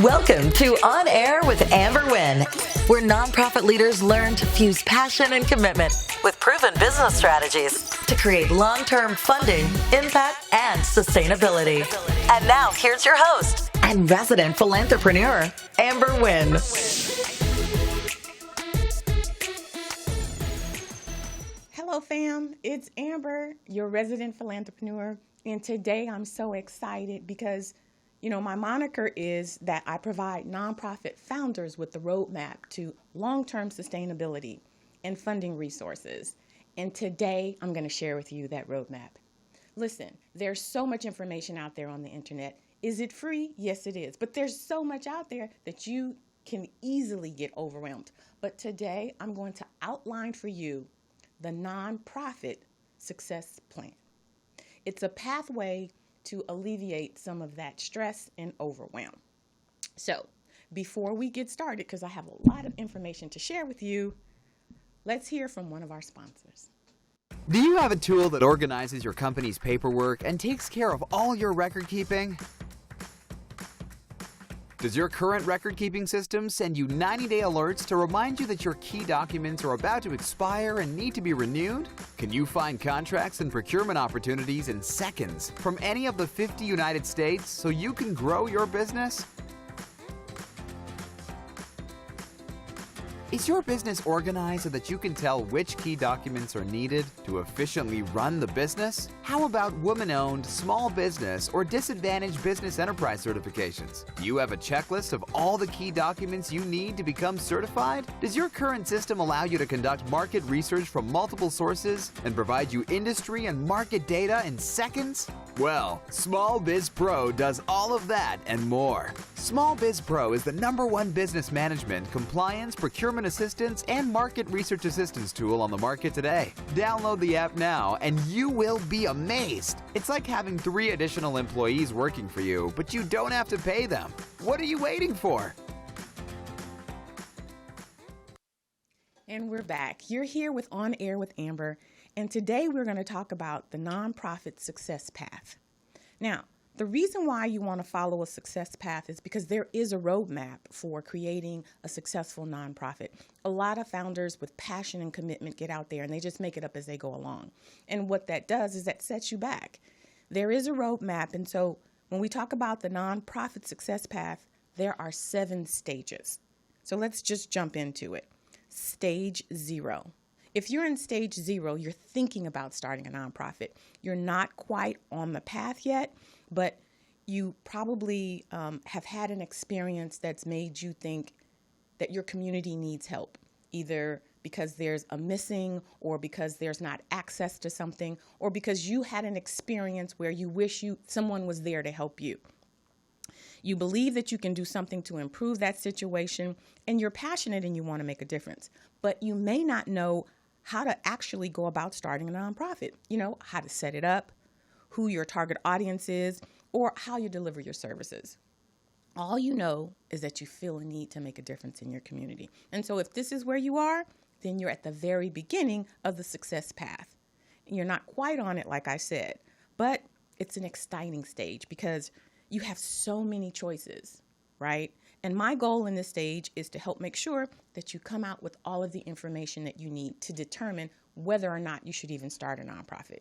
Welcome to On Air with Amber Wynn, where nonprofit leaders learn to fuse passion and commitment with proven business strategies to create long-term funding, impact, and sustainability. And now, here's your host and resident philanthrepreneur, Amber Wynn. Hello, fam. It's Amber, your resident philanthrepreneur. And today I'm so excited because my moniker is that I provide nonprofit founders with the roadmap to long-term sustainability and funding resources. And today I'm going to share with you that roadmap. Listen, there's so much information out there on the internet. Is it free? Yes, it is. But there's so much out there that you can easily get overwhelmed. But today I'm going to outline for you the nonprofit success plan. It's a pathway to alleviate some of that stress and overwhelm. So before we get started, because I have a lot of information to share with you, let's hear from one of our sponsors. Do you have a tool that organizes your company's paperwork and takes care of all your record keeping? Does your current record-keeping system send you 90-day alerts to remind you that your key documents are about to expire and need to be renewed? Can you find contracts and procurement opportunities in seconds from any of the 50 United States so you can grow your business? Is your business organized so that you can tell which key documents are needed to efficiently run the business? How about woman-owned, small business, or disadvantaged business enterprise certifications? Do you have a checklist of all the key documents you need to become certified? Does your current system allow you to conduct market research from multiple sources and provide you industry and market data in seconds? Well, SmallBizPro does all of that and more. SmallBizPro is the #1 business management, compliance, procurement assistance, and market research assistance tool on the market today. Download the app now and you will be amazed. It's like having 3 additional employees working for you, but you don't have to pay them. What are you waiting for? And we're back. You're here with On Air with Amber, and today we're going to talk about the nonprofit success path. Now, the reason why you want to follow a success path is because there is a roadmap for creating a successful nonprofit. A lot of founders with passion and commitment get out there and they just make it up as they go along. And what that does is that sets you back. There is a roadmap, and so when we talk about the nonprofit success path, there are 7 stages. So let's just jump into it. Stage 0. If you're in stage 0, you're thinking about starting a nonprofit. You're not quite on the path yet, but you probably have had an experience that's made you think that your community needs help, either because there's a missing or because there's not access to something or because you had an experience where you wish someone was there to help you. You believe that you can do something to improve that situation, and you're passionate and you want to make a difference, but you may not know how to actually go about starting a nonprofit. How to set it up, who your target audience is, or how you deliver your services. All you know is that you feel a need to make a difference in your community. And so if this is where you are, then you're at the very beginning of the success path. You're not quite on it, like I said, but it's an exciting stage because you have so many choices, right? And my goal in this stage is to help make sure that you come out with all of the information that you need to determine whether or not you should even start a nonprofit.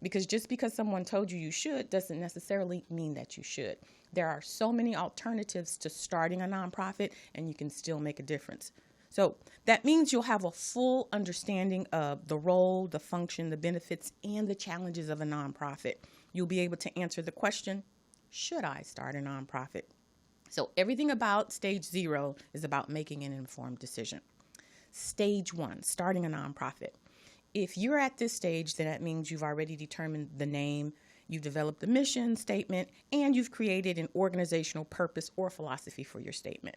Because just because someone told you should doesn't necessarily mean that you should. There are so many alternatives to starting a nonprofit, and you can still make a difference. So that means you'll have a full understanding of the role, the function, the benefits, and the challenges of a nonprofit. You'll be able to answer the question, should I start a nonprofit? So everything about stage 0 is about making an informed decision. Stage 1, starting a nonprofit. If you're at this stage, then that means you've already determined the name, you've developed the mission statement, and you've created an organizational purpose or philosophy for your statement.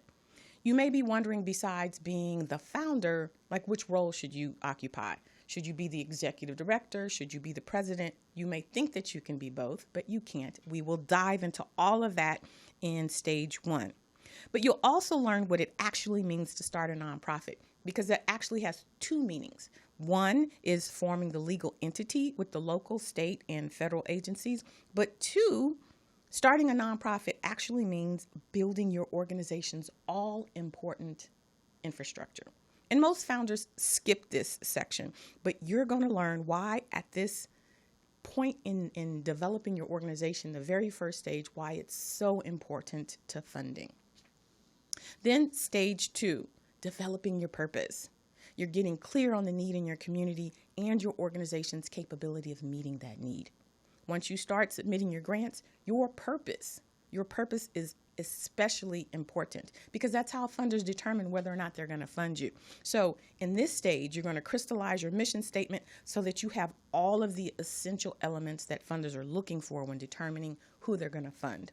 You may be wondering, besides being the founder, which role should you occupy? Should you be the executive director? Should you be the president? You may think that you can be both, but you can't. We will dive into all of that in stage 1. But you'll also learn what it actually means to start a nonprofit, because that actually has 2 meanings. One is forming the legal entity with the local, state, and federal agencies, but 2, Starting a nonprofit actually means building your organization's all-important infrastructure. And most founders skip this section, but you're going to learn why at this point in developing your organization, the very first stage, why it's so important to funding. Then stage 2, developing your purpose. You're getting clear on the need in your community and your organization's capability of meeting that need. Once you start submitting your grants, your purpose is especially important because that's how funders determine whether or not they're going to fund you. So in this stage, you're going to crystallize your mission statement so that you have all of the essential elements that funders are looking for when determining who they're going to fund.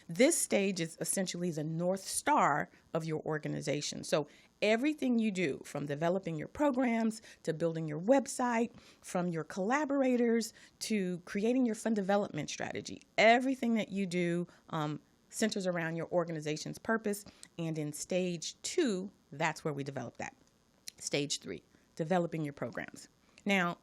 This stage is essentially the North Star of your organization. So everything you do, from developing your programs to building your website, from your collaborators to creating your fund development strategy, everything that you do centers around your organization's purpose. And in stage 2, that's where we develop that. Stage 3, developing your programs. Now,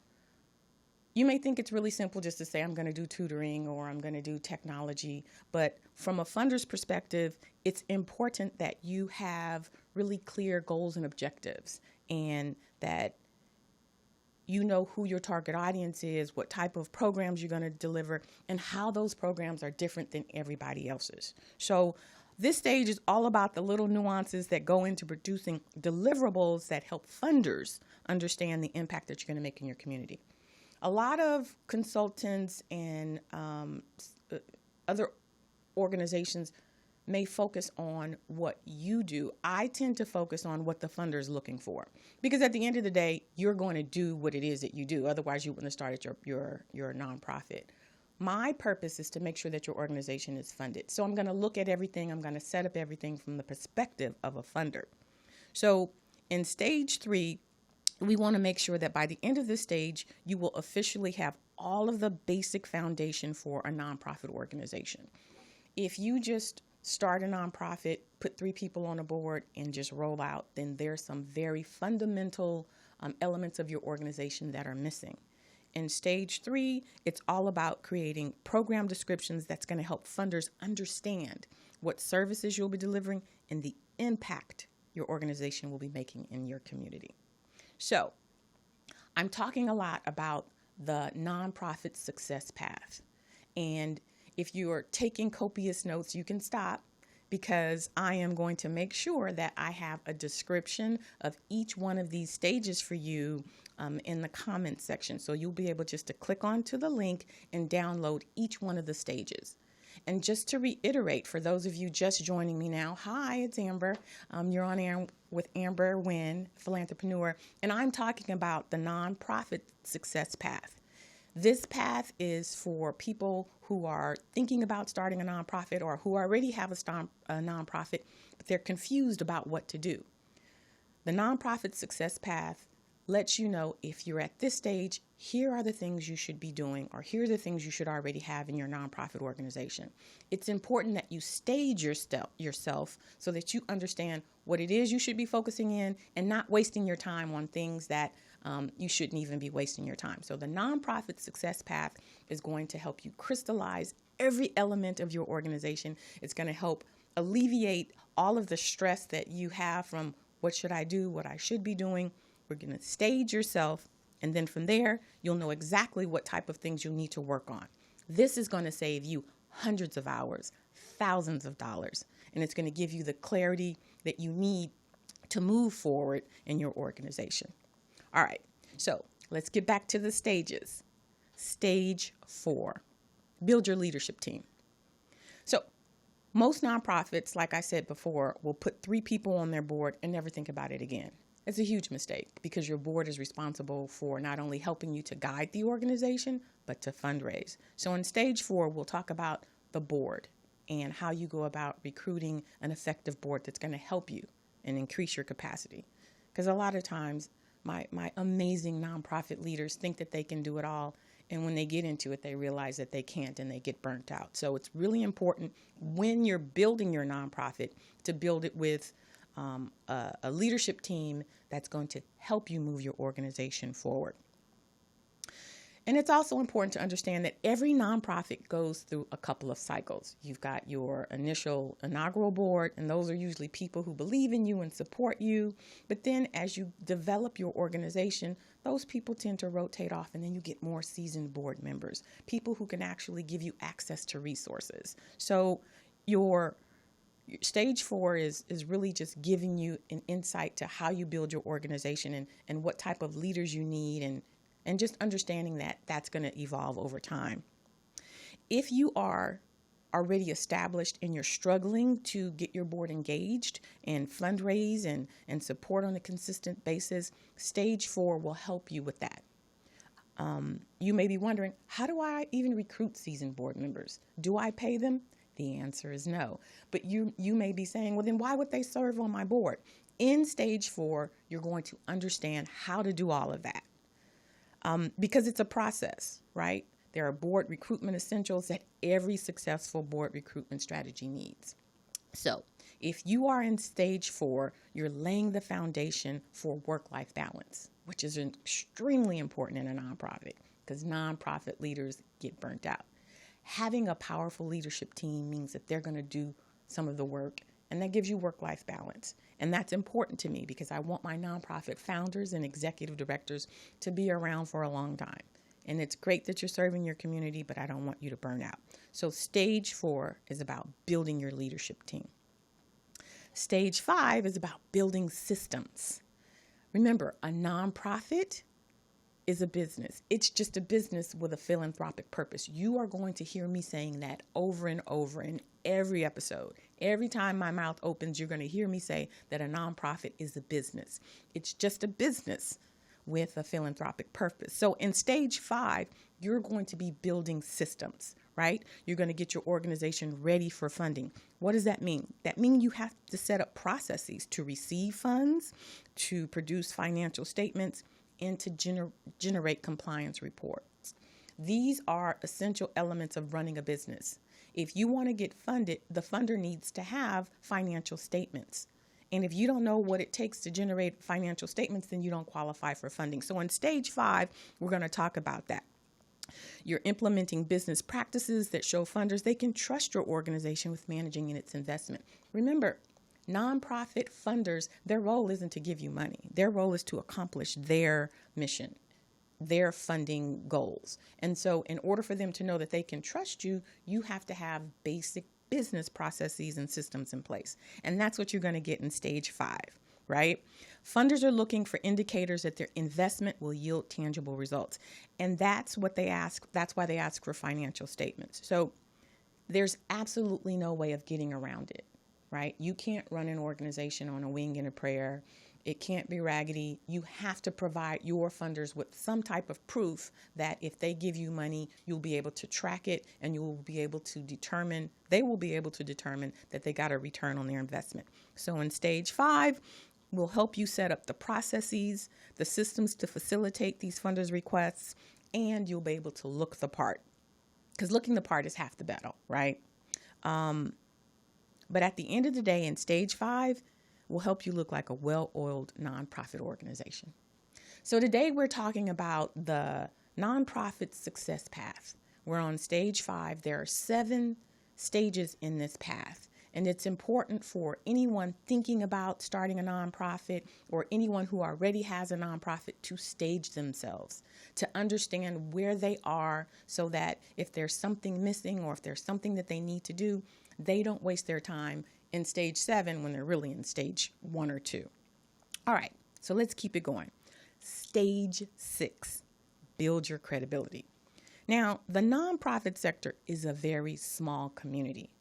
you may think it's really simple just to say, I'm going to do tutoring or I'm going to do technology. But from a funder's perspective, it's important that you have really clear goals and objectives and that you know who your target audience is, what type of programs you're going to deliver, and how those programs are different than everybody else's. So this stage is all about the little nuances that go into producing deliverables that help funders understand the impact that you're going to make in your community. A lot of consultants and other organizations may focus on what you do. I tend to focus on what the funder is looking for, because at the end of the day, you're going to do what it is that you do. Otherwise, you wouldn't have started your nonprofit. My purpose is to make sure that your organization is funded. So I'm going to look at everything. I'm going to set up everything from the perspective of a funder. So in stage 3, we want to make sure that by the end of this stage, you will officially have all of the basic foundation for a nonprofit organization. If you just start a nonprofit, put 3 people on a board, and just roll out, then there's some very fundamental elements of your organization that are missing. In stage 3, it's all about creating program descriptions that's going to help funders understand what services you'll be delivering and the impact your organization will be making in your community. So I'm talking a lot about the nonprofit success path. And if you are taking copious notes, you can stop, because I am going to make sure that I have a description of each one of these stages for you in the comments section. So you'll be able just to click onto the link and download each one of the stages. And just to reiterate, for those of you just joining me now, hi, it's Amber. You're on air with Amber Wynn, Philanthrepreneur, and I'm talking about the nonprofit success path. This path is for people who are thinking about starting a nonprofit or who already have a nonprofit, but they're confused about what to do. The nonprofit success path lets you know, if you're at this stage, here are the things you should be doing, or here are the things you should already have in your nonprofit organization. It's important that you stage yourself so that you understand what it is you should be focusing in and not wasting your time on things that you shouldn't even be wasting your time. So the nonprofit success path is going to help you crystallize every element of your organization. It's going to help alleviate all of the stress that you have from what should I do, what I should be doing. We're going to stage yourself, and then from there, you'll know exactly what type of things you'll need to work on. This is going to save you hundreds of hours, thousands of dollars, and it's going to give you the clarity that you need to move forward in your organization. All right, so let's get back to the stages. Stage 4, build your leadership team. So most nonprofits, like I said before, will put 3 people on their board and never think about it again. It's a huge mistake, because your board is responsible for not only helping you to guide the organization, but to fundraise. So in stage 4, we'll talk about the board and how you go about recruiting an effective board that's going to help you and increase your capacity. Because a lot of times, my amazing nonprofit leaders think that they can do it all, and when they get into it, they realize that they can't and they get burnt out. So it's really important when you're building your nonprofit to build it with a leadership team that's going to help you move your organization forward. And it's also important to understand that every nonprofit goes through a couple of cycles. You've got your initial inaugural board, and those are usually people who believe in you and support you. But then as you develop your organization, those people tend to rotate off, and then you get more seasoned board members, people who can actually give you access to resources. So your stage 4 is really just giving you an insight to how you build your organization and what type of leaders you need, and just understanding that that's going to evolve over time. If you are already established and you're struggling to get your board engaged and fundraise and support on a consistent basis, stage 4 will help you with that. You may be wondering, how do I even recruit seasoned board members? Do I pay them? The answer is no. But you may be saying, well, then why would they serve on my board? In stage 4, you're going to understand how to do all of that. Because it's a process, right? There are board recruitment essentials that every successful board recruitment strategy needs. So if you are in stage 4, you're laying the foundation for work-life balance, which is extremely important in a nonprofit because nonprofit leaders get burnt out. Having a powerful leadership team means that they're going to do some of the work, and that gives you work-life balance. And that's important to me because I want my nonprofit founders and executive directors to be around for a long time. And it's great that you're serving your community, but I don't want you to burn out. So stage 4 is about building your leadership team. Stage 5 is about building systems. Remember, a nonprofit is a business. It's just a business with a philanthropic purpose. You are going to hear me saying that over and over in every episode. Every time my mouth opens, you're going to hear me say that a nonprofit is a business. It's just a business with a philanthropic purpose. So in stage 5, you're going to be building systems, right? You're going to get your organization ready for funding. What does that mean? That means you have to set up processes to receive funds, to produce financial statements, and to generate compliance reports. These are essential elements of running a business. If you want to get funded, the funder needs to have financial statements. And if you don't know what it takes to generate financial statements, then you don't qualify for funding. So in stage 5, we're going to talk about that. You're implementing business practices that show funders they can trust your organization with managing its investment. Remember, nonprofit funders, their role isn't to give you money. Their role is to accomplish their mission, their funding goals. And so in order for them to know that they can trust you, you have to have basic business processes and systems in place. And that's what you're going to get in stage 5, right? Funders are looking for indicators that their investment will yield tangible results. And that's what they ask. That's why they ask for financial statements. So there's absolutely no way of getting around it. Right? You can't run an organization on a wing and a prayer. It can't be raggedy. You have to provide your funders with some type of proof that if they give you money, you'll be able to track it and you will be able to determine, they will be able to determine that they got a return on their investment. So in stage 5, we'll help you set up the processes, the systems to facilitate these funders' requests, and you'll be able to look the part. Because looking the part is half the battle, right? But at the end of the day, in stage 5, will help you look like a well-oiled nonprofit organization. So today we're talking about the nonprofit success path. We're on stage 5. There are 7 stages in this path. And it's important for anyone thinking about starting a nonprofit or anyone who already has a nonprofit to stage themselves, to understand where they are so that if there's something missing or if there's something that they need to do, they don't waste their time in stage 7 when they're really in stage 1 or 2. All right, so let's keep it going. Stage 6, build your credibility. Now, the nonprofit sector is a very small community.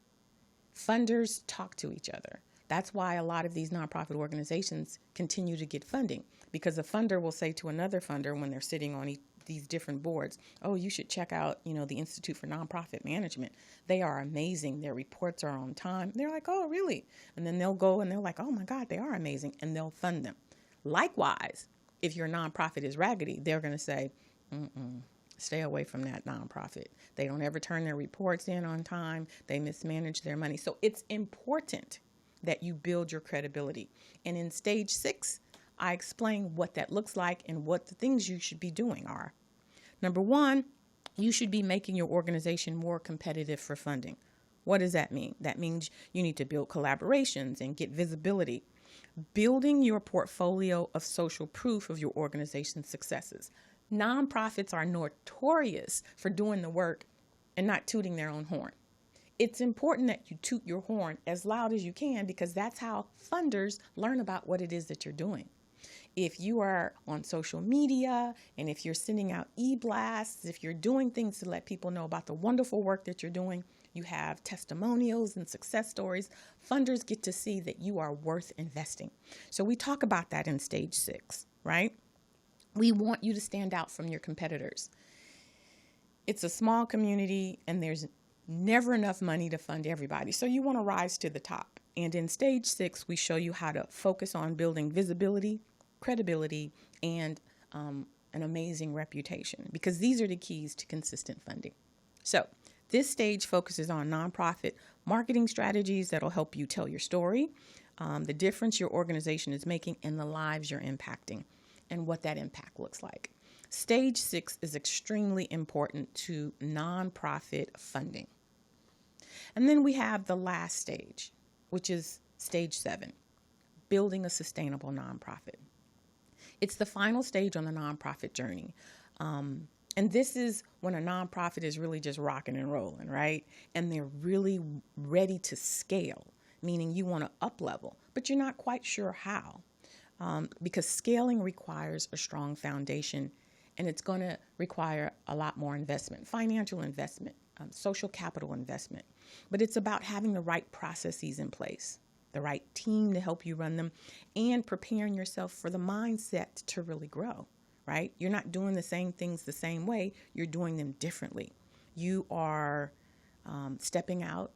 Funders talk to each other. That's why a lot of these nonprofit organizations continue to get funding, because a funder will say to another funder when they're sitting on these different boards, oh, you should check out, the Institute for Nonprofit Management. They are amazing. Their reports are on time. They're like, oh, really? And then they'll go and they're like, oh my God, they are amazing. And they'll fund them. Likewise, if your nonprofit is raggedy, they're going to say, stay away from that nonprofit. They don't ever turn their reports in on time. They mismanage their money. So it's important that you build your credibility. And in stage 6, I explain what that looks like and what the things you should be doing are. Number one, you should be making your organization more competitive for funding. What does that mean? That means you need to build collaborations and get visibility. Building your portfolio of social proof of your organization's successes. Nonprofits are notorious for doing the work and not tooting their own horn. It's important that you toot your horn as loud as you can, because that's how funders learn about what it is that you're doing. If you are on social media and if you're sending out e-blasts, if you're doing things to let people know about the wonderful work that you're doing, you have testimonials and success stories, funders get to see that you are worth investing. So we talk about that in stage 6, right? We want you to stand out from your competitors. It's a small community and there's never enough money to fund everybody. So you want to rise to the top. And in stage 6, we show you how to focus on building visibility, credibility, and an amazing reputation, because these are the keys to consistent funding. So this stage focuses on nonprofit marketing strategies that'll help you tell your story, the difference your organization is making, and the lives you're impacting, and what that impact looks like. Stage 6 is extremely important to nonprofit funding. And then we have the last stage, which is stage 7, building a sustainable nonprofit. It's the final stage on the nonprofit journey. And this is when a nonprofit is really just rocking and rolling, right? And they're really ready to scale, meaning you want to up level, but you're not quite sure how. Because scaling requires a strong foundation, and it's going to require a lot more investment, financial investment, social capital investment. But it's about having the right processes in place, the right team to help you run them, and preparing yourself for the mindset to really grow, right? You're not doing the same things the same way. You're doing them differently. You are stepping out.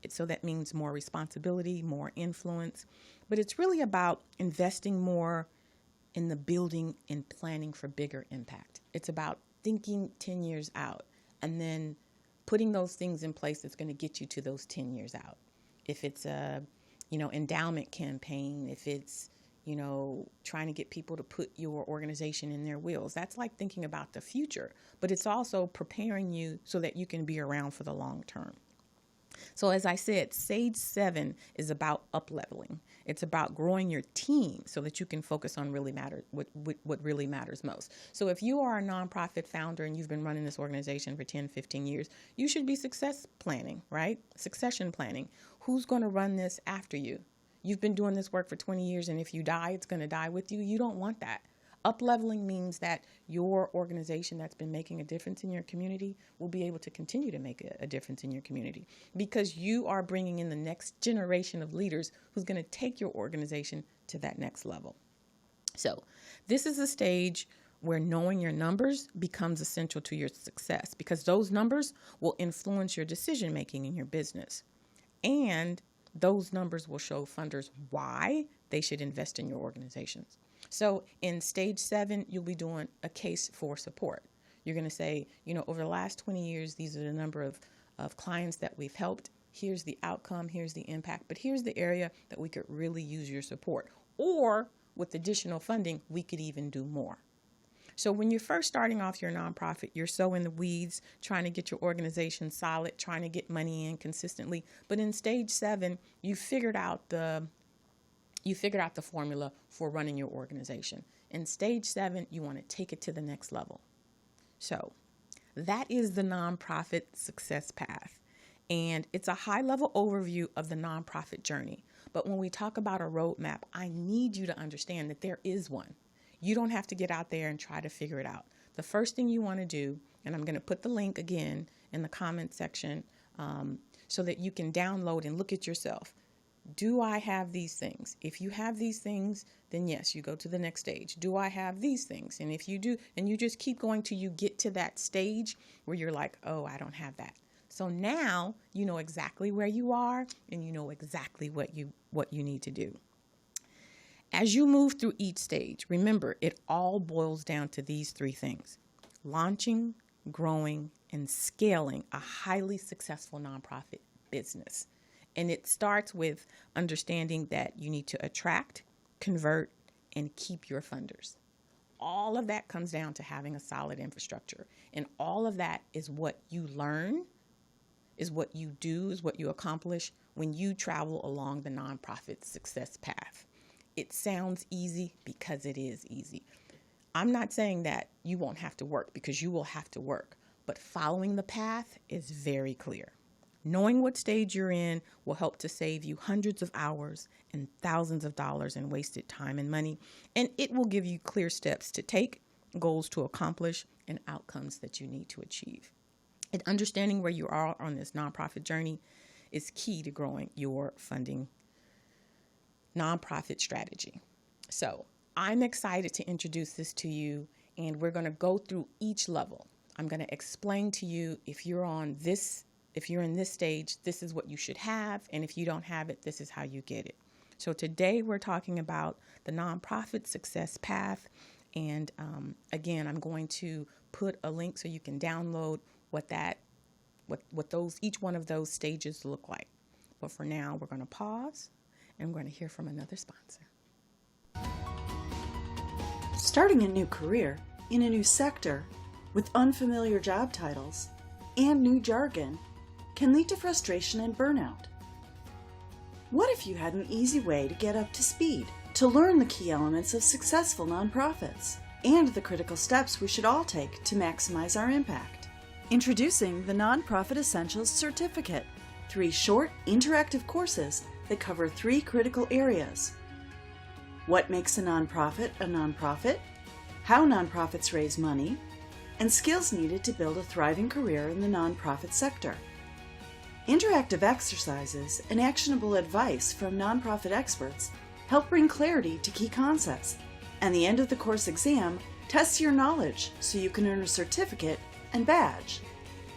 So that means more responsibility, more influence. But it's really about investing more in the building and planning for bigger impact. It's about thinking 10 years out and then putting those things in place that's going to get you to those 10 years out. If it's a endowment campaign, if it's, trying to get people to put your organization in their wheels, that's like thinking about the future, but it's also preparing you so that you can be around for the long term. So as I said, stage 7 is about up-leveling. It's about growing your team so that you can focus on what really matters most. So if you are a nonprofit founder and you've been running this organization for 10, 15 years, you should be success planning, right? Succession planning. Who's going to run this after you? You've been doing this work for 20 years, and if you die, it's going to die with you. You don't want that. Up-leveling means that your organization that's been making a difference in your community will be able to continue to make a difference in your community, because you are bringing in the next generation of leaders who's going to take your organization to that next level. So this is a stage where knowing your numbers becomes essential to your success, because those numbers will influence your decision-making in your business. And those numbers will show funders why they should invest in your organizations. So in stage 7, you'll be doing a case for support. You're going to say, over the last 20 years, these are the number of clients that we've helped. Here's the outcome. Here's the impact. But here's the area that we could really use your support. Or with additional funding, we could even do more. So when you're first starting off your nonprofit, you're so in the weeds, trying to get your organization solid, trying to get money in consistently. But in stage 7, you figured out the formula for running your organization. In stage 7, you want to take it to the next level. So that is the nonprofit success path. And it's a high-level overview of the nonprofit journey. But when we talk about a roadmap, I need you to understand that there is one. You don't have to get out there and try to figure it out. The first thing you want to do, and I'm going to put the link again in the comment section so that you can download and look at yourself. Do I have these things? If you have these things, then yes, you go to the next stage. Do I have these things? And if you do, and you just keep going till you get to that stage where you're like, oh, I don't have that. So now you know exactly where you are, and you know exactly what you need to do. As you move through each stage, remember, it all boils down to these 3 things: launching, growing, and scaling a highly successful nonprofit business. And it starts with understanding that you need to attract, convert, and keep your funders. all of that comes down to having a solid infrastructure. And all of that is what you learn, is what you do, is what you accomplish when you travel along the nonprofit success path. It sounds easy because it is easy. I'm not saying that you won't have to work, because you will have to work, but following the path is very clear. Knowing what stage you're in will help to save you hundreds of hours and thousands of dollars in wasted time and money, and it will give you clear steps to take, goals to accomplish, and outcomes that you need to achieve. And understanding where you are on this nonprofit journey is key to growing your funding nonprofit strategy. So I'm excited to introduce this to you, and we're going to go through each level. I'm going to explain to you if you're in this stage, this is what you should have, and if you don't have it, this is how you get it. So today we're talking about the nonprofit success path, and again, I'm going to put a link so you can download what each one of those stages look like. But for now, we're going to pause, and we're going to hear from another sponsor. Starting a new career in a new sector with unfamiliar job titles and new jargon can lead to frustration and burnout. What if you had an easy way to get up to speed, to learn the key elements of successful nonprofits and the critical steps we should all take to maximize our impact? Introducing the Nonprofit Essentials Certificate, 3 short, interactive courses that cover 3 critical areas. What makes a nonprofit, how nonprofits raise money, and skills needed to build a thriving career in the nonprofit sector. Interactive exercises and actionable advice from nonprofit experts help bring clarity to key concepts, and the end of the course exam tests your knowledge so you can earn a certificate and badge,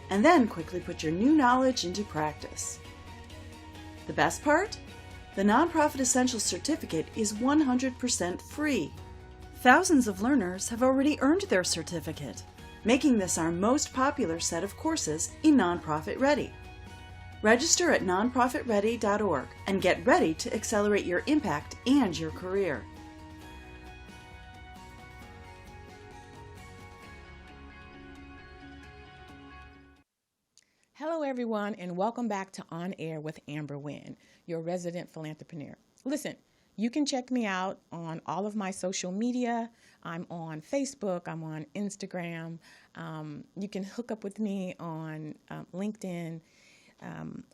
and then quickly put your new knowledge into practice. The best part? The Nonprofit Essentials Certificate is 100% free. Thousands of learners have already earned their certificate, making this our most popular set of courses in Nonprofit Ready. Register at nonprofitready.org and get ready to accelerate your impact and your career. Hello, everyone, and welcome back to On Air with Amber Wynn, your resident philanthrepreneur. Listen, you can check me out on all of my social media. I'm on Facebook. I'm on Instagram. You can hook up with me on LinkedIn.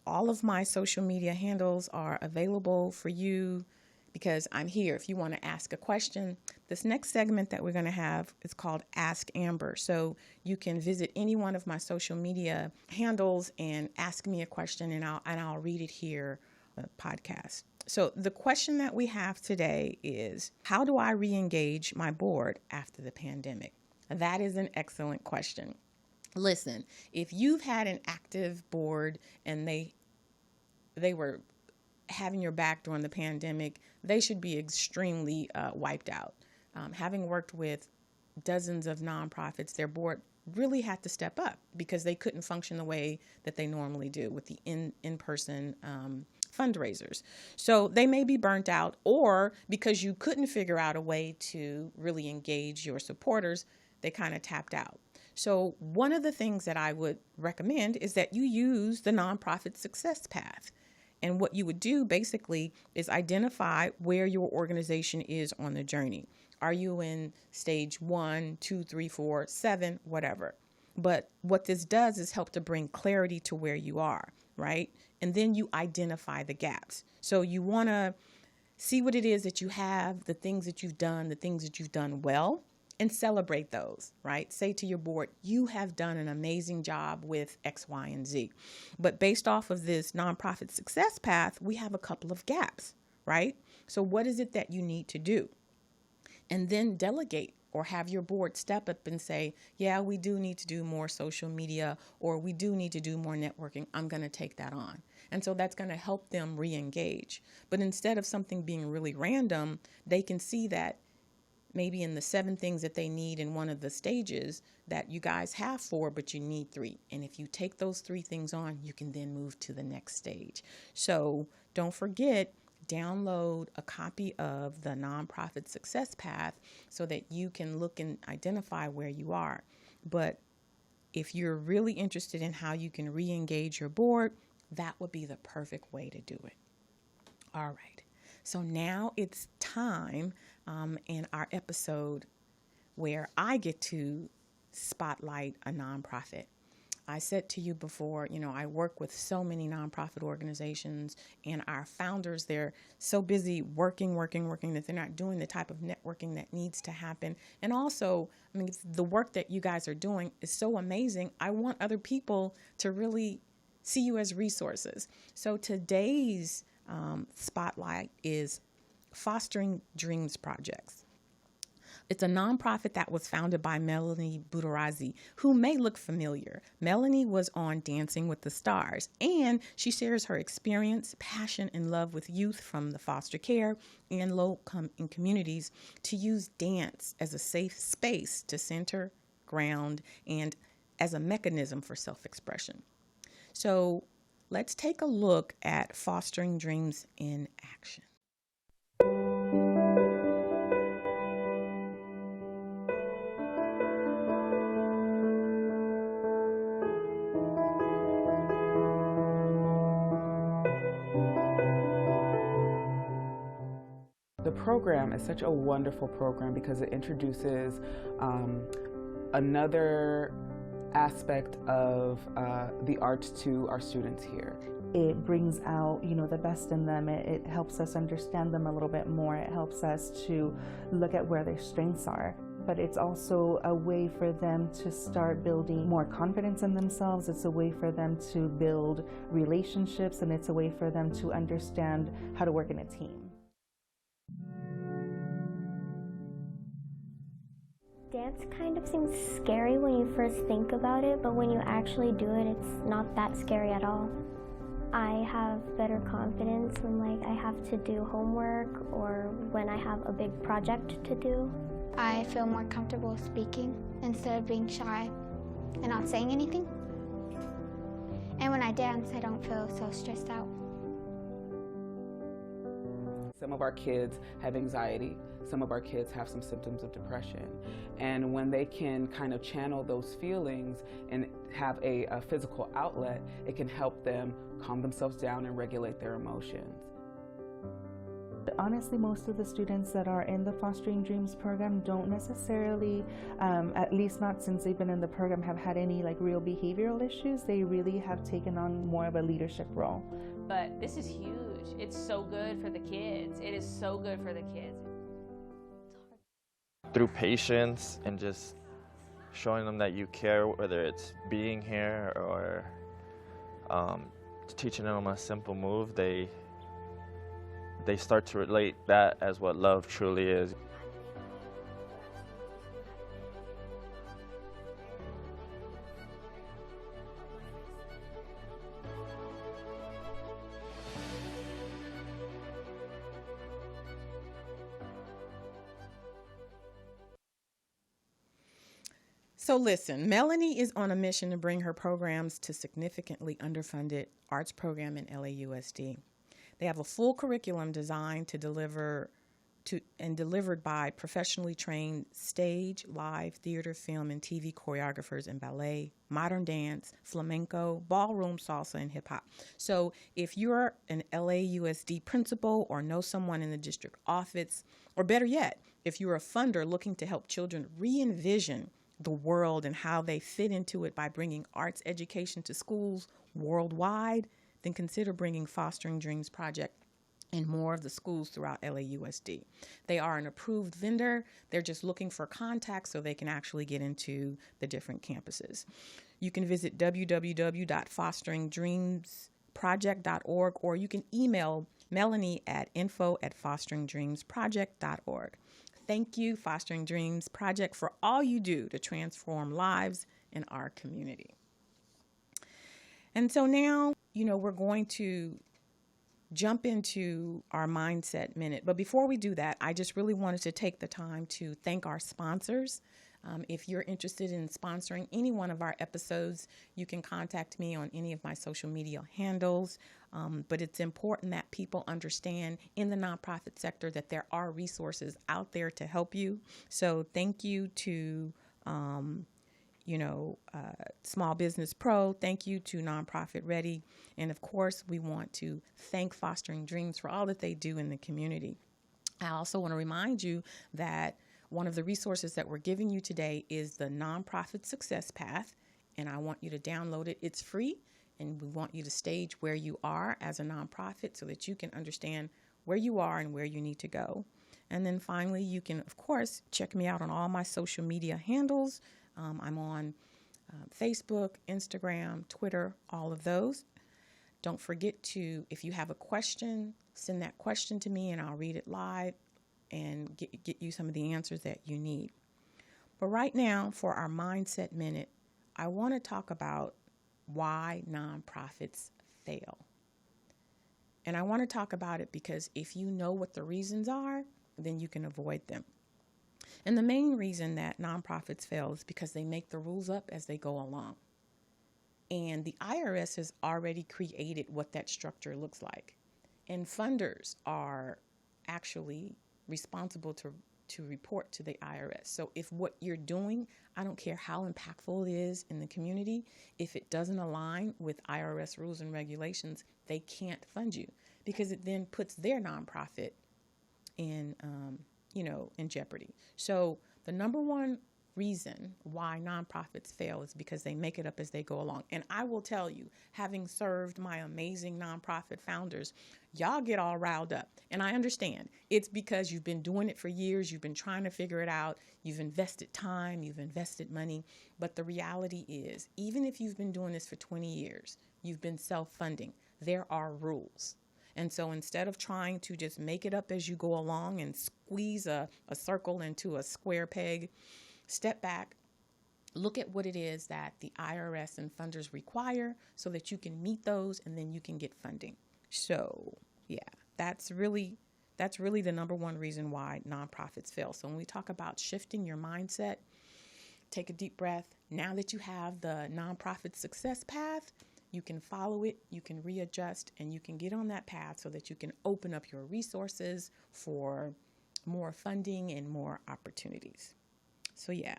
All of my social media handles are available for you because I'm here if you want to ask a question. This next segment that we're going to have is called Ask Amber. So you can visit any one of my social media handles and ask me a question, and I'll read it here on the podcast. So the question that we have today is, how do I reengage my board after the pandemic? That is an excellent question. Listen, if you've had an active board and they were having your back during the pandemic, they should be extremely wiped out. Having worked with dozens of nonprofits, their board really had to step up because they couldn't function the way that they normally do with the in-person fundraisers. So they may be burnt out, or because you couldn't figure out a way to really engage your supporters, they kind of tapped out. So one of the things that I would recommend is that you use the nonprofit success path. And what you would do basically is identify where your organization is on the journey. Are you in stage 1, 2, 3, 4, 7, whatever? But what this does is help to bring clarity to where you are, right? And then you identify the gaps. So you want to see what it is that you have, the things that you've done well, and celebrate those, right? Say to your board, you have done an amazing job with X, Y, and Z. But based off of this nonprofit success path, we have a couple of gaps, right? So what is it that you need to do? And then delegate, or have your board step up and say, yeah, we do need to do more social media, or we do need to do more networking. I'm going to take that on. And so that's going to help them re-engage. But instead of something being really random, they can see that maybe in the 7 things that they need in one of the stages that you guys have 4, but you need 3. And if you take those 3 things on, you can then move to the next stage. So don't forget, download a copy of the Nonprofit Success Path so that you can look and identify where you are. But if you're really interested in how you can re-engage your board, that would be the perfect way to do it. All right. So now it's time in our episode where I get to spotlight a nonprofit. I said to you before, I work with so many nonprofit organizations, and our founders, they're so busy working that they're not doing the type of networking that needs to happen. And also, the work that you guys are doing is so amazing. I want other people to really see you as resources. So today's spotlight is Fostering Dreams Projects. It's a nonprofit that was founded by Melanie Buttarazzi, who may look familiar. Melanie was on Dancing with the Stars, and she shares her experience, passion, and love with youth from the foster care and low-income communities to use dance as a safe space to center, ground, and as a mechanism for self-expression. So let's take a look at Fostering Dreams in action. The program is such a wonderful program because it introduces another aspect of the arts to our students here. It brings out, the best in them. It helps us understand them a little bit more. It helps us to look at where their strengths are. But it's also a way for them to start building more confidence in themselves. It's a way for them to build relationships, and it's a way for them to understand how to work in a team. Dance kind of seems scary when you first think about it, but when you actually do it, it's not that scary at all. I have better confidence when I have to do homework or when I have a big project to do. I feel more comfortable speaking instead of being shy and not saying anything. And when I dance, I don't feel so stressed out. Some of our kids have anxiety. Some of our kids have some symptoms of depression. And when they can kind of channel those feelings and have a physical outlet, it can help them calm themselves down and regulate their emotions. Honestly, most of the students that are in the Fostering Dreams program don't necessarily, at least not since they've been in the program, have had any real behavioral issues. They really have taken on more of a leadership role. But this is huge. It's so good for the kids. It is so good for the kids. Through patience and just showing them that you care, whether it's being here or teaching them a simple move, they start to relate that as what love truly is. So listen, Melanie is on a mission to bring her programs to significantly underfunded arts program in LAUSD. They have a full curriculum designed to delivered by professionally trained stage, live, theater, film, and TV choreographers in ballet, modern dance, flamenco, ballroom, salsa, and hip hop. So if you're an LAUSD principal or know someone in the district office, or better yet, if you're a funder looking to help children re-envision the world and how they fit into it by bringing arts education to schools worldwide, then consider bringing Fostering Dreams Project in more of the schools throughout LAUSD. They are an approved vendor. They're just looking for contacts so they can actually get into the different campuses. You can visit www.fosteringdreamsproject.org, or you can email Melanie at info@fosteringdreamsproject.org. Thank you, Fostering Dreams Project, for all you do to transform lives in our community. And so now, we're going to jump into our Mindset Minute. But before we do that, I just really wanted to take the time to thank our sponsors. If you're interested in sponsoring any one of our episodes, you can contact me on any of my social media handles. But it's important that people understand in the nonprofit sector that there are resources out there to help you. So thank you to SmallBizPro. Thank you to Nonprofit Ready. And of course, we want to thank Fostering Dreams for all that they do in the community. I also want to remind you that one of the resources that we're giving you today is the Nonprofit Success Path, and I want you to download it. It's free, and we want you to stage where you are as a nonprofit so that you can understand where you are and where you need to go. And then finally, you can, of course, check me out on all my social media handles. I'm on Facebook, Instagram, Twitter, all of those. Don't forget to, if you have a question, send that question to me and I'll read it live and get you some of the answers that you need. But right now, for our Mindset Minute, I want to talk about why nonprofits fail. And I want to talk about it because if you know what the reasons are, then you can avoid them. And the main reason that nonprofits fail is because they make the rules up as they go along. And the IRS has already created what that structure looks like. And funders are actually responsible to report to the IRS. So if what you're doing, I don't care how impactful it is in the community, if it doesn't align with IRS rules and regulations, they can't fund you because it then puts their nonprofit in jeopardy. So the number one reason why nonprofits fail is because they make it up as they go along. And I will tell you, having served my amazing nonprofit founders, y'all get all riled up. And I understand. It's because you've been doing it for years. You've been trying to figure it out. You've invested time. You've invested money. But the reality is, even if you've been doing this for 20 years, you've been self-funding. There are rules. And so instead of trying to just make it up as you go along and squeeze a circle into a square peg, step back, look at what it is that the IRS and funders require so that you can meet those and then you can get funding. So, yeah, that's really the number one reason why nonprofits fail. So when we talk about shifting your mindset, take a deep breath. Now that you have the nonprofit success path, you can follow it, you can readjust, and you can get on that path so that you can open up your resources for more funding and more opportunities. So yeah,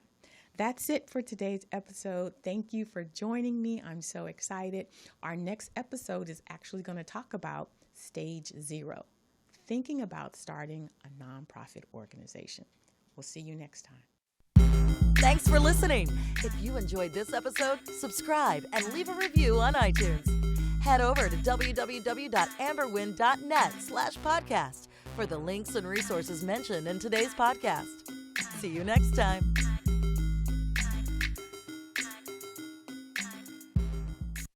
that's it for today's episode. Thank you for joining me. I'm so excited. Our next episode is actually going to talk about stage 0, thinking about starting a nonprofit organization. We'll see you next time. Thanks for listening. If you enjoyed this episode, subscribe and leave a review on iTunes. Head over to www.amberwynn.net/podcast for the links and resources mentioned in today's podcast. See you next time.